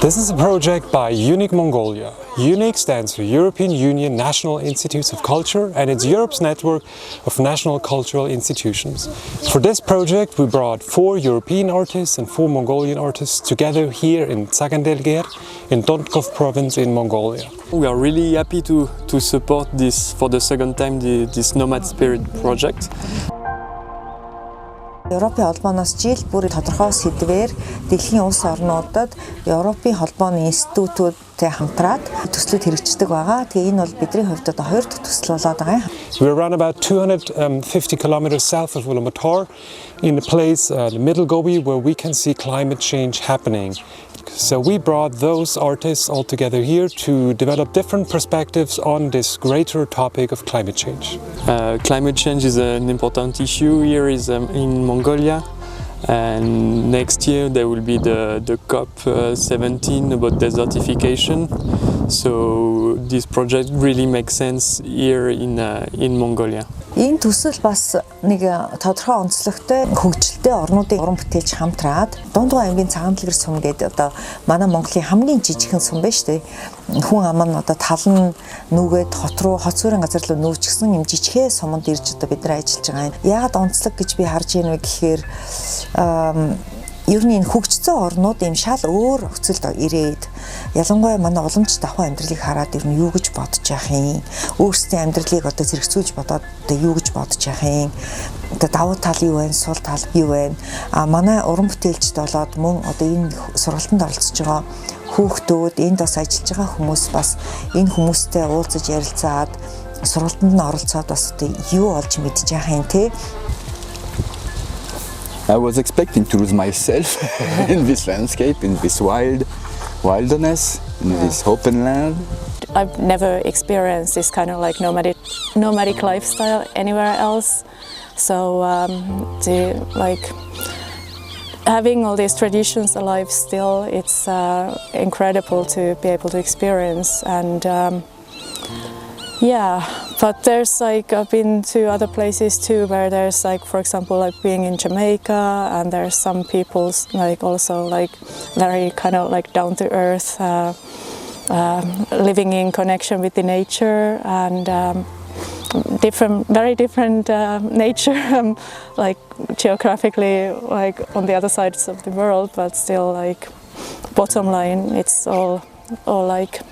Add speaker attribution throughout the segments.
Speaker 1: This is a project by UNIC Mongolia. UNIC stands for European Union National Institutes of Culture, and it's Europe's network of national cultural institutions. For this project, we brought 4 European artists and 4 Mongolian artists together here in Tsagandelger in Dontkov province in Mongolia.
Speaker 2: We are really happy to support this for the second time, this Nomad Spirit project.
Speaker 3: Европын холбооноос жил бүр тодорхой сэдвээр дэлхийн улс орнуудад Европын холбооны институтүүдтэй хамтраад төслүүд хэрэгждэг байгаа. Тэгээ энэ бол бидний хувьд одоо 2 дахь төсөл болоод байгаа юм.
Speaker 1: We're around about 250 kilometers south of Ulaanbaatar in a place, the Middle Gobi, where we can see climate change happening. So we brought those artists all together here to develop different perspectives on this greater topic of climate change.
Speaker 2: Climate change is an important issue here in Mongolia, and next year there will be the COP17 about desertification. So this project really makes sense here in Mongolia.
Speaker 3: Энэ төсөл бас нэг тодорхой онцлогтой хөгжилтэй орнуудын уран бүтээлч хамтраад Дундгой аймгийн Цагаандлгэр сум гэдэг одоо манай Монголын хамгийн жижигхэн сум байна шүү дээ. Хүн ам нь одоо талан нүгээд хот руу хот суурин газар руу нүүчихсэн юм жижигхэн суманд ирж одоо бид нар ажиллаж байгаа юм. Яагаад онцлог гэж би харж байна вэ гэхээр ер нь энэ хөгжсөн орнууд юм шал өөр нөхцөлд ирээд ялангуяа манай уламж давхар амьдралыг хараад ер нь юу гэж бодож явах юм. Өөрсдийн амьдралыг одоо зэрэгцүүлж бодоод одоо юу гэж бодож явах юм. Одоо давуу тал юу вэ, сул тал юу вэ? Манай уран бүтээлчд болоод мөн одоо энэ сургалтанд оролцож байгаа хүүхдүүд, энд бас ажиллаж байгаа хүмүүс бас энэ хүмүүстэй уулзаж ярилцаад сургалтанд нь оролцоод бас одоо юу олж мэдж явах юм те.
Speaker 4: I was expecting to lose myself in this landscape, in this wilderness, in this open land.
Speaker 5: I've never experienced this kind of like nomadic lifestyle anywhere else. So having all these traditions alive still, it's incredible to be able to experience. And yeah, but there's like I've been to other places too where there's like, for example, like being in Jamaica, and there's some people like also like very kind of like down to earth, living in connection with the nature, and very different nature, like geographically like on the other sides of the world, but still like bottom line, it's all like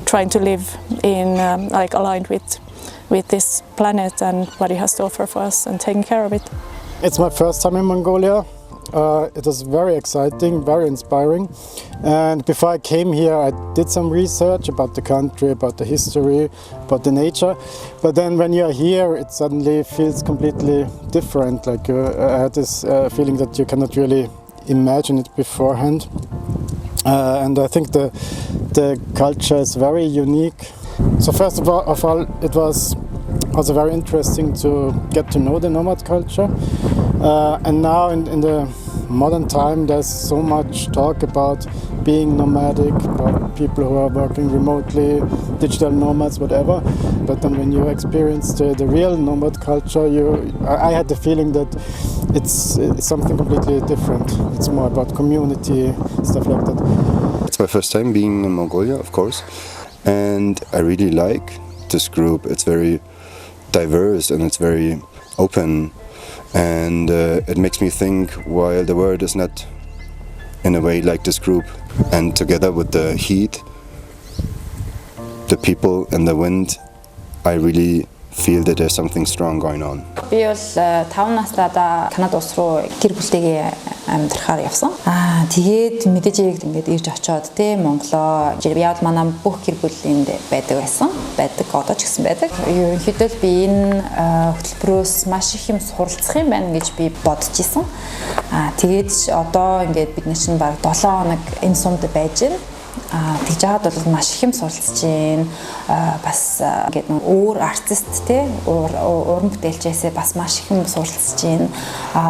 Speaker 5: trying to live in like aligned with this planet and what it has to offer for us, and taking care of it.
Speaker 6: It's my first time in Mongolia. It was very exciting, very inspiring. And before I came here, I did some research about the country, about the history, about the nature. But then when you're here, it suddenly feels completely different. Like I had this feeling that you cannot really imagine it beforehand. And I think the culture is very unique. So first of all, it was also very interesting to get to know the nomad culture. And now in the modern time, there's so much talk about being nomadic, about people who are working remotely, digital nomads, whatever. But then when you experience the real nomad culture, I had the feeling that it's something completely different. It's more about community, stuff like that.
Speaker 7: It's my first time being in Mongolia, of course, and I really like this group. It's very diverse and it's very open, and it makes me think while the world is not in a way like this group, and together with the heat, the people and the wind, I really feel that there's something strong going on.
Speaker 8: Би бол 5 настайдаа Канада улс руу гэр бүлтэйгээ амьдрахаар явсан. Тэгээд мэдээж яг ингээд ирж очиод те Монголоо яавал манай бүх гэр бүл энд байдаг байсан. Одоо ч гэсэн байдаг. Ерөнхийдөө би энэ хөтөлбөрөөс маш их юм суралцах юм байна гэж би бодож исэн. Тэгээд одоо ингээд бид нар чинь баг 7 хоног энэ сумд байж байна. Тэгж яагаад бол маш их юм суралцж байна. Бас ингээд өөр артист те уран бүтээлчээсээ бас маш их юм суралцж байна.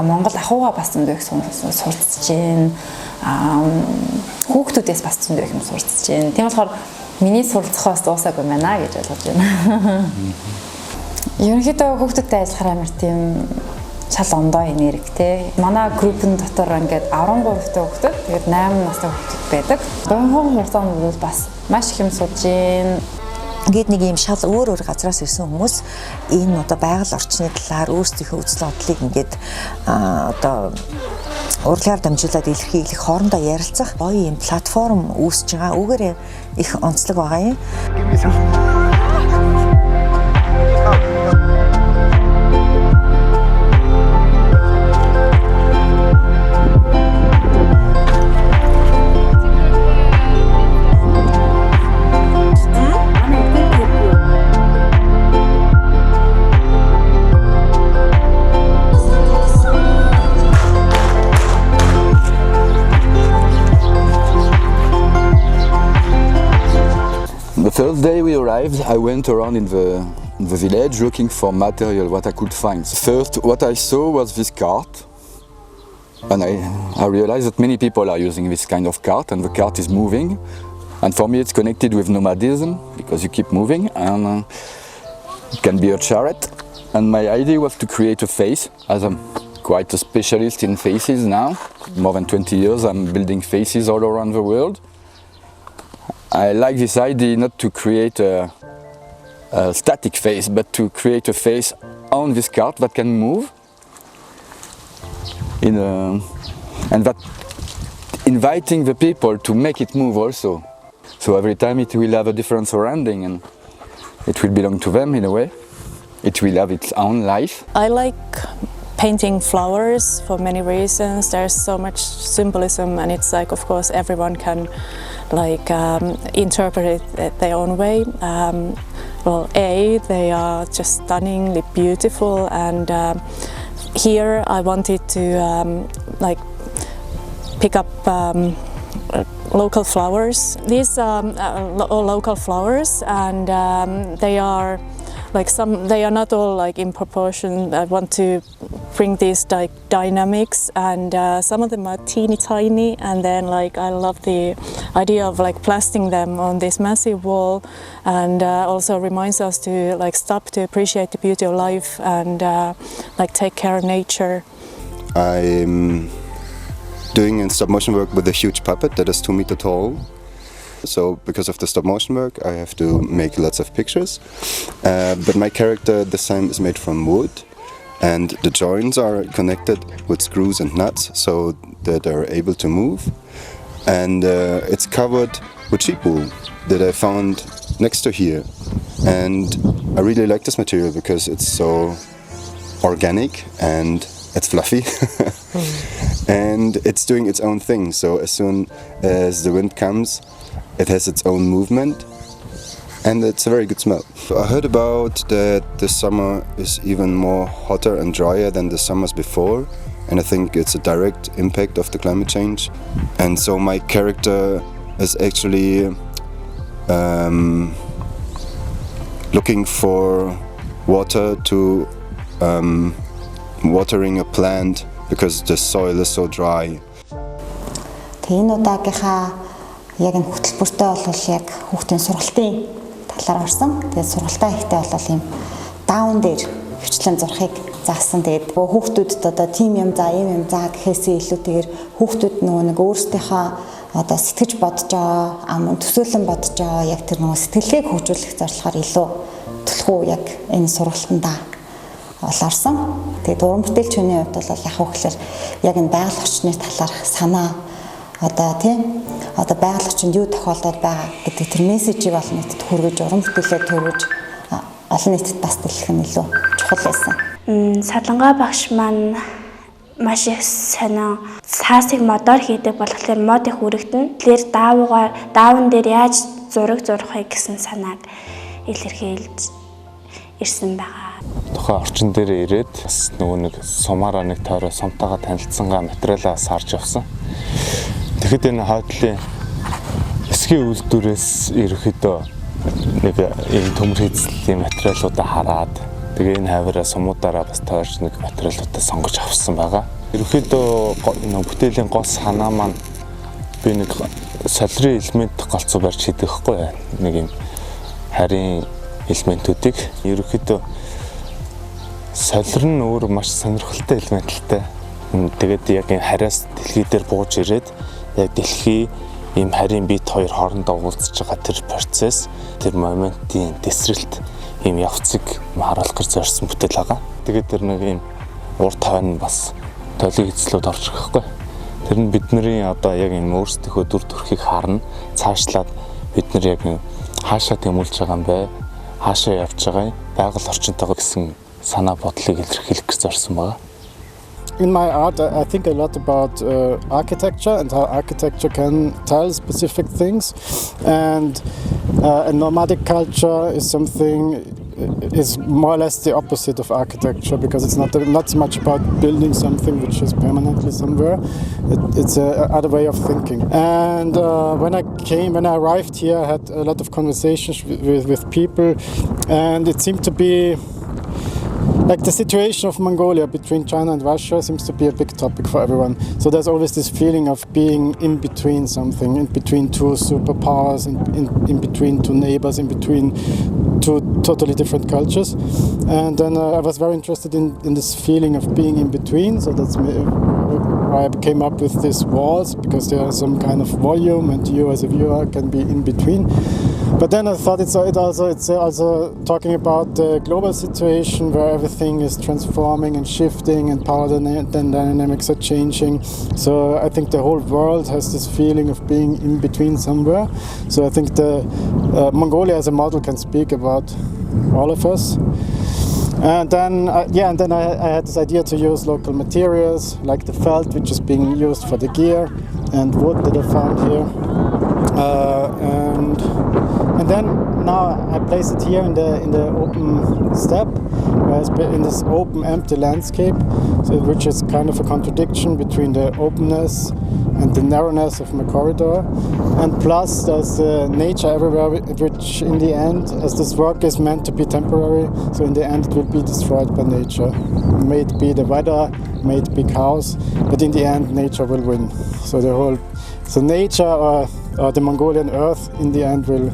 Speaker 8: Монгол ахуйгаа бас зөндөө их суралцж байна. Хүүхдүүдээс бас зөндөө их юм суралцж байна. Тийм болохоор миний суралцахаас дуусаагүй байна гэж ойлгож байна. Ерөнхийдөө хүүхдүүдтэй ажиллахаар амар тийм шал ондоо энерги те. Манай группын дотор ингээд 13 та хүүхдүүд Тэгээд 8 настай хүүхдүүд байдаг. Богино хугацаанд бол бас маш их юм сууж гин.
Speaker 3: Ингээд нэг юм шал өөр газраас ирсэн хүмүүс энэ одоо байгаль орчны талаар өөрсдийнхөө үзэл бодлыг ингээд одоо урлагаар дамжуулаад илэрхийлэх, хоорондоо ярилцах гоё юм платформ үүсэж байгаа. Үүгээр их онцлог байгаа юм.
Speaker 4: The first day we arrived, I went around in the village looking for material, what I could find. First, what I saw was this cart, and I realized that many people are using this kind of cart, and the cart is moving. And for me, it's connected with nomadism, because you keep moving, and it can be a chariot. And my idea was to create a face, as I'm quite a specialist in faces now. More than 20 years, I'm building faces all around the world. I like this idea not to create a static face, but to create a face on this cart that can move, and that inviting the people to make it move also. So every time it will have a different surrounding and it will belong to them in a way. It will have its own life.
Speaker 5: I like painting flowers for many reasons. There's so much symbolism, and it's like, of course, everyone can interpret it their own way. Well, they are just stunningly beautiful, and here I wanted to pick up local flowers. These are local flowers, and they are they are not all in proportion. I want to bring these dynamics, and some of them are teeny tiny, and then I love the idea of plastering them on this massive wall, and also reminds us to stop to appreciate the beauty of life and take care of nature.
Speaker 7: I'm doing stop motion work with a huge puppet that is 2 meters tall. So because of the stop motion work, I have to make lots of pictures. But my character this time is made from wood, and the joints are connected with screws and nuts so that they're able to move. And it's covered with sheep wool that I found next to here. And I really like this material because it's so organic and it's fluffy. And it's doing its own thing. So as soon as the wind comes, it has its own movement, and it's a very good smell. I heard about that this summer is even more hotter and drier than the summers before, and I think it's a direct impact of the climate change. And so my character is actually looking for water to watering a plant because the soil is so dry.
Speaker 9: Яг энэ хөтөлбөртэй бол яг хүүхдийн сургалтын талаар орсон. Тэгээд сургалтаа ихтэй бол ийм даун дээр хвчлэн зурхыг заасан. Тэгээд хүүхдүүдэд одоо тим юм за, ийм юм за гэхээсээ илүүтэйгээр хүүхдүүд нөгөө нэг өөрсдийнхөө одоо сэтгэж бодож байгаа, төсөөлөн бодож байгаа яг тэр нөгөө сэтгэлгээг хөгжүүлэх зорилгоор илүү төлхөө яг энэ сургалтандаа олорсон. Тэгээд уран бүтээлчний хувьд бол яг хөөхлөр яг энэ байгаль орчны талаарх санаа одоо байгаль орчинд юу тохиолдоод байгаа гэдэг тэр мессежийг олон нийтэд хүргэж, уран бүтээлээ төрүүлж олон нийтэд бас дэлгэх нь илүү чухал байсан.
Speaker 10: Садлангаа багш маань маш их сонио цаасыг модоор хийдэг болохоор мод их үргэлтэн. Тэгэхээр даавн дээр яаж зураг зурхыг гэсэн санааг илэрхийлж ирсэн байгаа.
Speaker 11: Тухайн орчин дээр ирээд бас нөгөө нэг сумаараа нэг тойроо сумтайгаа танилцсангаа материалаа сарж авсан. Тэгэхэд энэ хойдлын эсгийн үйлдвэрээс ерөөхдөө нэг энэ төмөр хийцлийн материалуудаа хараад тэгээ энэ хавраа сумуудаараа бас тойрч нэг материалуудаа сонгож авсан байгаа. Ерөөхдөө нэг бүтээлийн гол санаа маань би нэг солирын элемент голцоо барьж хийдэхгүй нэг юм харийн элементүүдийг ерөөхдөө солир нь өөр маш сонирхолтой элемент л дээ. Тэгээд яг энэ хараас дэлхий дээр бууж ирээд яг дэлхий ийм харийн бит хоёр хоорондоо уулзж байгаа тэр процесс, тэр моментийн тесрэлт ийм явцыг харуулах гэж зорьсон бүтээл байгаа. Тэгээд тэр нэг ийм урт хойно бас толиг эзлүүд орж байгаа хгүй. Тэр нь бидний одоо яг ийм өөрсдийнхөө дүр төрхийг харна, цаашлаад бид нар яг хаашаа тэмүүлж байгаа юм бэ? Хаашаа явж байгаа юм? Байгаль орчинтойгоо гэсэн санаа бодлыг илэрхийлэх гэж зорьсон байгаа.
Speaker 6: In my art, I think a lot about architecture and how architecture can tell specific things. And a nomadic culture is more or less the opposite of architecture, because it's not so much about building something which is permanently somewhere. It's another way of thinking. And when I arrived here, I had a lot of conversations with people, and it seemed to be like the situation of Mongolia between China and Russia seems to be a big topic for everyone. So there's always this feeling of being in between something, in between two superpowers, in between two neighbors, in between two totally different cultures. And then I was very interested in this feeling of being in between. So that's why I came up with these walls, because there is some kind of volume and you as a viewer can be in between. But then I thought it's also talking about the global situation where everything is transforming and shifting and power dynamics are changing. So I think the whole world has this feeling of being in between somewhere. So I think the Mongolia as a model can speak about all of us. And then I had this idea to use local materials like the felt, which is being used for the gear, and wood that I found here. And then now I place it here in the open steppe, in this open empty landscape, which is kind of a contradiction between the openness and the narrowness of my corridor. And plus there's nature everywhere, which in the end, as this work is meant to be temporary, so in the end it will be destroyed by nature. May it be the weather, may it be cows, but in the end nature will win. So nature or the Mongolian earth in the end will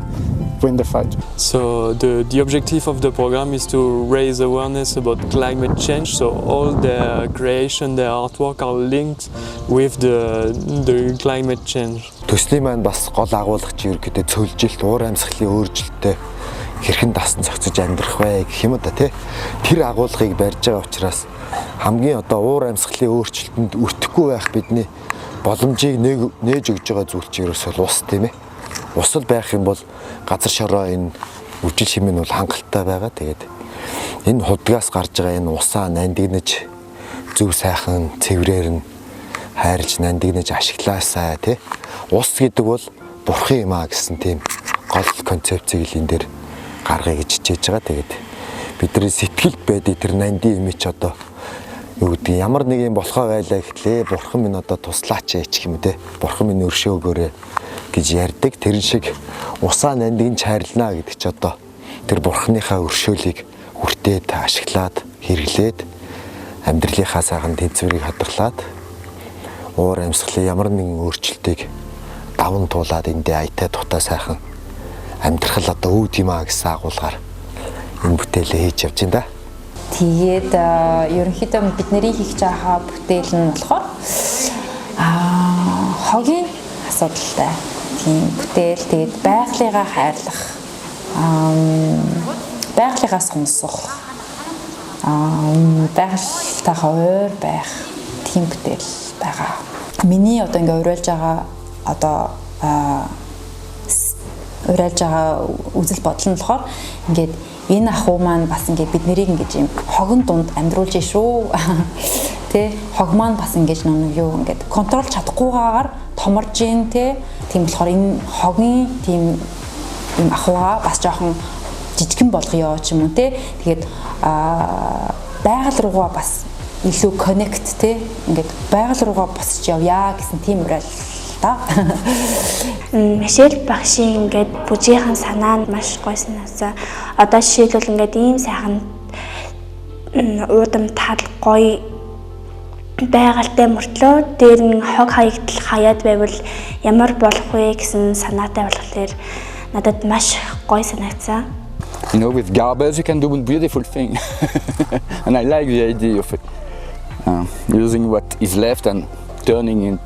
Speaker 6: win the fight.
Speaker 2: So the objective of the program is to raise awareness about climate change. So all the creation, the artwork are linked with the climate change.
Speaker 12: Төслийн маань бас гол агуулгач ерөөдөө цөлжилт, уур амьсгалын өөрчлөлттэй хэрхэн дасан зохицож амьдрах вэ гэх юм да тий. Тэр агуулгыг барьж байгаа учраас хамгийн одоо уур амьсгалын өөрчлөлтөнд өртөхгүй байх бидний боломжийг нээж өгж байгаа зүйл чинь ерөөсөө ус тийм ээ. Усал байх юм бол газар шороо энэ үжил шимэн бол хангалттай байгаа. Тэгээд энэ худгаас гарч байгаа энэ усаа нандинаж зөв сайхан цэврээр нь хайрлж нандинаж ашиглаасаа тий. Ус гэдэг бол бурхан юм а гэсэн тийм гол концепцийг л энэ дээр гаргая гэж хичээж байгаа. Тэгээд бидний сэтгэлд байдаг тэр нанди юм чи одоо юу гэдэг ямар нэг юм болохоо байлаа гэхлээ бурхан минь одоо туслаач гэх юм те. Бурхан минь өршөөгөөрэй гэж ярьдаг. Тэрэн шиг усаа нандин чайрлнаа гэдэг чи одоо тэр бурханыхаа өршөөлийг хүртээд ашиглаад хэрэглээд амьдралынхаа сайхан тэнцвэрийг хадгалаад уур амьсгалын ямар нэгэн өөрчлөлтийг даван туулаад эндээ аятай тухтай сайхан амьдрах л одоо үүд юм а гэсэн агуулгаар энэ бүтээлээ хийж явж байна да.
Speaker 8: Тэгээд ерөнхийдөө бидний хийж байгаа бүтээл нь болохоор хогийн асуудалтай тийм бүтээл. Тэгээд байгалыгаа хайрлах, байгалыгаа сонсох, байгальтайгаа ойр байх тийм бүтээл байгаа. Миний одоо ингээ уриалж байгаа үзэл бодол нь болохоор ингээд энэ ахуй маань бас ингээд бид нарыг ингэж юм хогон дунд амьдруулж шүү. Тэ хог маань бас ингэж нэг юу ингээд контрол чадахгүйгээр томорж ийн тэ. Тийм болохоор энэ хогийн тийм юм ахуйгаа бас жоохон жижигэн болгоё ч юм уу тэ. Тэгээд байгаль руугаа бас илүү коннект тэ. Ингээд байгаль руугаа босч явъя гэсэн тийм уриал та.
Speaker 10: Мишель багшийн ингээд бүжийнхэн санаа нь маш гоё санаасаа. Одоо жишээлбэл ингээд ийм сайхан уудам тал гоё байгальтай мөртлөө дээр нь хог хаягдл хаяад байвал ямар болох вэ гэсэн санаатай болохоор надад маш гоё санагцсан.
Speaker 4: You know, with garbage you can do a beautiful thing. And I like the idea of it. Using what is left and turning it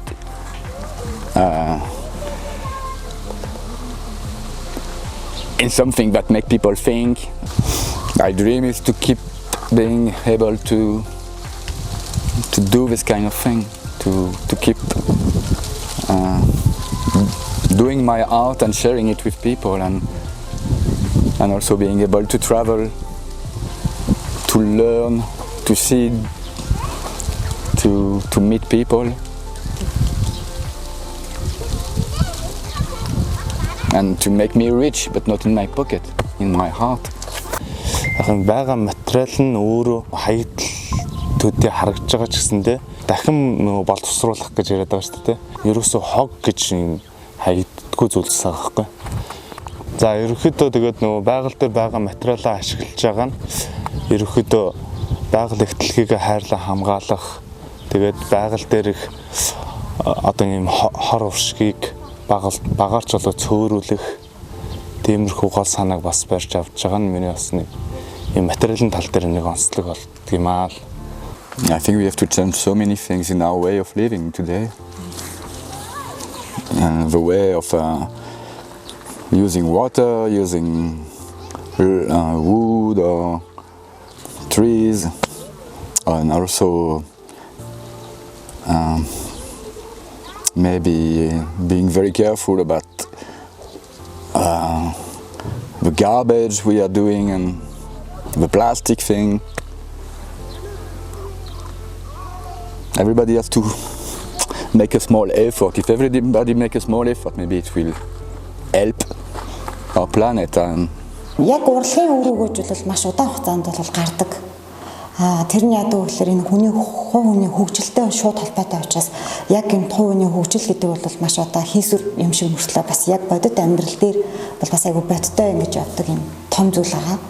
Speaker 4: in something that make people think. My dream is to keep being able to do this kind of thing, to keep doing my art and sharing it with people, and also being able to travel, to learn, to see, to meet people, and to make me rich, but not in my pocket, in my heart.
Speaker 11: Ахын байгаа материал нь өөрөө хаягдл төдий харагдж байгаа ч гэсэндээ дахин нөгөө боловсруулах гэж яриад байгаа шүү дээ. Ерөөсөө хог гэж юм хаягддаггүй зүйлс байгаа байхгүй. За ерөнхийдөө тэгээд нөгөө байгаль дээр байгаа материалаа ашиглаж байгаа нь ерөнхийдөө байгаль ихтлэгийг хайрлан хамгаалах, тэгээд байгаль дээр их одоо юм хор уршгийг багаарч болоо цөөрүүлэх тиймэрхүү гол санааг бас барьж авч байгаа нь миний бас нэг юм материалын тал дээр нэг онцлог болдог юм аа.
Speaker 4: I think we have to change so many things in our way of living today. The way of using water, using wood or trees, and also maybe being very careful about the garbage we are doing and the plastic thing. Everybody has to make a small effort. If everybody make a small effort, maybe it will help our planet.
Speaker 9: Яг урлагийн үр өгөөжлөл маш удаан хугацаанд бол гардаг. Тэрний яадаг гэхээр энэ хүний хувь хүний хөгжилтэй шууд холбоотой учраас яг энэ хувь хүний хөгжил гэдэг бол маш одоо хийсвэр юм шиг мөртлөө бас яг бодит амьдрал дээр бол бас айгүй бодиттой ингэж явдаг юм том зүйл байгаа.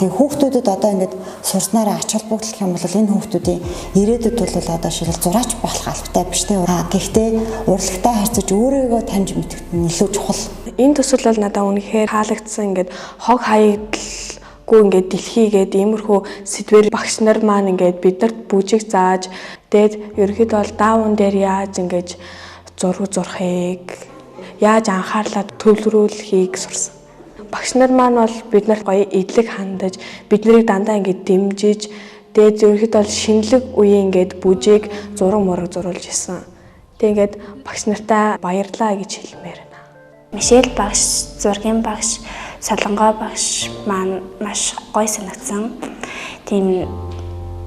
Speaker 9: Тэгээ хүүхдүүдэд одоо ингэж сурснараа ач холбогдол юм бол энэ хүүхдүүдийн ирээдүйд бол одоо шилэл зураач болох албатай биш үү? Гэхдээ урлагтай харьцаж өөрийгөө таньж мэдэх нь илүү чухал.
Speaker 10: Энэ төсөл бол надад үнэхээр таалагдсан. Ингээд хог хаягдлгүй ингээд дэлхийгээд иймэрхүү сэдвэр багш нар маань ингээд биднэрт бүжиг зааж тэгээд ерөөхдөө бол даавн дээр яаж ингээд зураг зурхыг яаж анхаарлаа төвлөрүүлэхийг сурсан. Багш нар маань бол биднэрт гоё эдлэг хандаж биднийг дандаа ингээд дэмжиж тэгээд ерөөхдөө бол шинэлэг үеийн ингээд бүжиг зураг мураг зурулж исэн. Тэгээд багш нартай баярлаа гэж хэлмээр. Мишель багш, зургийн багш, солонгой багш маань маш гоё санагдсан. Тийм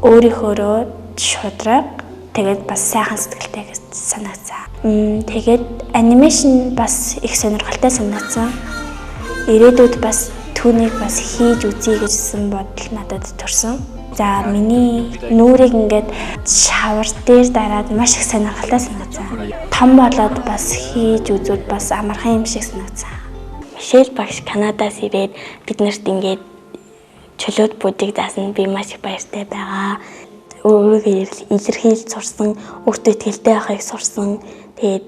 Speaker 10: өөрийнхөө шудраг тэгээд бас сайхан сэтгэлтэй гэж санагдсан. Тэгээд анимашн бас их сонирхолтой санагдсан. Ирээдүйд бас түүнийг бас хийж үзье гэжсэн бодол надад төрсөн. За миний нүрийг ингээд шавар дээр дараад маш их сонирхолтой санагдсан. Том болоод бас хийж үзвэл бас амархан юм шиг санагдсан. Мишель багш Канадаас ирээд биднэрт ингээд чөлөөт бүжиг заасан би маш их баяртай байгаа. Өөрийгөө илэрхийлж сурсан, өөртөө итгэлтэй байхыг сурсан. Тэгээд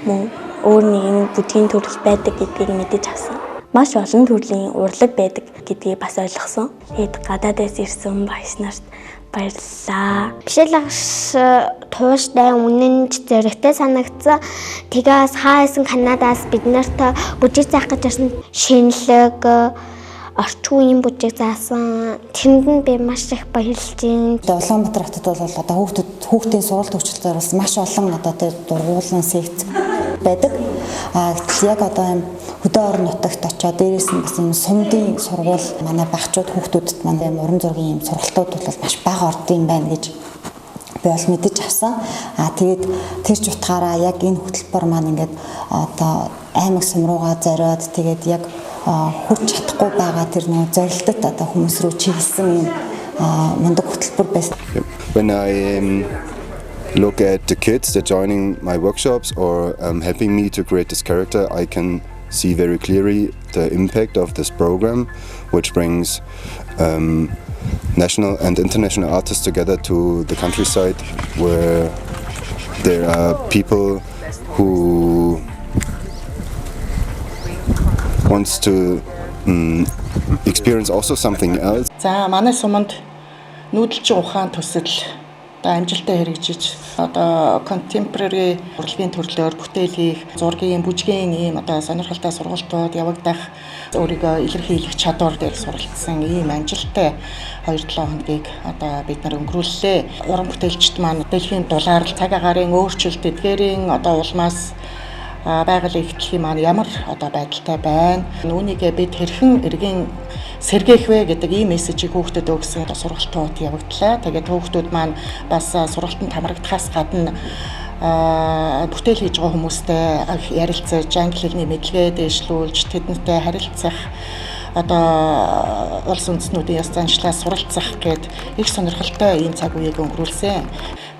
Speaker 10: мөн өөр нэгэн бүжгийн төрөл байдаг гэдгийг мэдэж авсан. Маш олон төрлийн урлаг байдаг гэдгийг бас ойлгосон. Тэгээд гадаадаас ирсэн багш нарт баярлалаа.
Speaker 13: Мишель багш тууштай үнэнч зэрэгтэй санагдсан. Тэгээс хаасан Канадаас бид нарт бүжиг заах гэж ирсэн шинэлэг орчин үеийн бүжиг заасан. Тэнд нь би маш их баярлж байна.
Speaker 9: Улаанбаатар хотод бол одоо хүүхдийн сургалт төвчлөлтөөр бас маш олон одоо тэр дургуулсан секц байдаг. Яг одоо юм хөдөө орон нутагт очоод дээрээс нь бас юм сумдын сургууль манай багчууд хүүхдүүдэд манай уран зургийн юм сургалтууд бол маш бага ордог юм байна гэж би бол мэдэж авсан. Тэгээд тэр ч утгаараа яг энэ хөтөлбөр маань ингээд одоо аймаг сумруугаа зориод тэгээд яг хүрч чадахгүй байгаа тэр нэг зорилтод одоо хүмүүс рүү чиглэсэн юм мундаг хөтөлбөр байсан.
Speaker 7: When I look at the kids that joining my workshops or helping me to create this character, I can see very clearly the impact of this program, which brings national and international artists together to the countryside, where there are people who wants to experience also something else.
Speaker 14: За манай суманд нүүдэлчин ухаан төсөл одоо амжилттай хэрэгжиж одоо contemporary урлагийн төрлөөр бүтээл хийх, зургийн, бүжгийн ийм одоо сонирхолтой сургалтууд явагдах, өөрийгөө илэрхийлэх чадвар дээр суралцсан ийм амжилттай 2-7 хоногийг одоо бид нар өнгөрүүллээ. Уран бүтээлчд маань дэлхийн дулаар цаг агаарын өөрчлөлт эдгээрийн одоо улмаас байгалийн ихтлийн маань ямар одоо байдалтай байна. Үүнийгээ бид хэрхэн эргэн сэргээх вэ гэдэг ийм мессежийг хүүхдэд өгсөн сургалтууд явагдлаа. Тэгээд хүүхдүүд маань бас сургалтанд хамрагдахаас гадна бүтээл хийж байгаа хүмүүстэй ярилцаж, англи хэлний мэдлэгээ дэвшлүүлж, тэдэнтэй харилцах, одоо улс үндэстнүүдийн ёс заншлаас суралцах гээд их сонирхолтой ийм цаг үеийг өнгөрүүлсэн.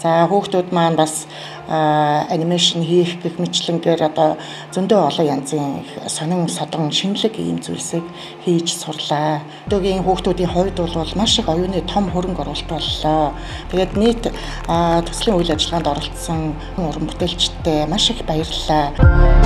Speaker 14: За хүүхдүүд маань бас анимашн хийх гэх мэтлэнгээр одоо зөндөө олон янзын сонин содон шинэлэг ийм зүйлсийг хийж сурлаа. Одоогийн хүүхдүүдийн хувьд бол маш их оюуны том хөрөнгө оруулалт боллоо. Тэгээд нийт төслийн үйл ажиллагаанд оролцсон уран бүтээлчдтэй маш их баярлалаа.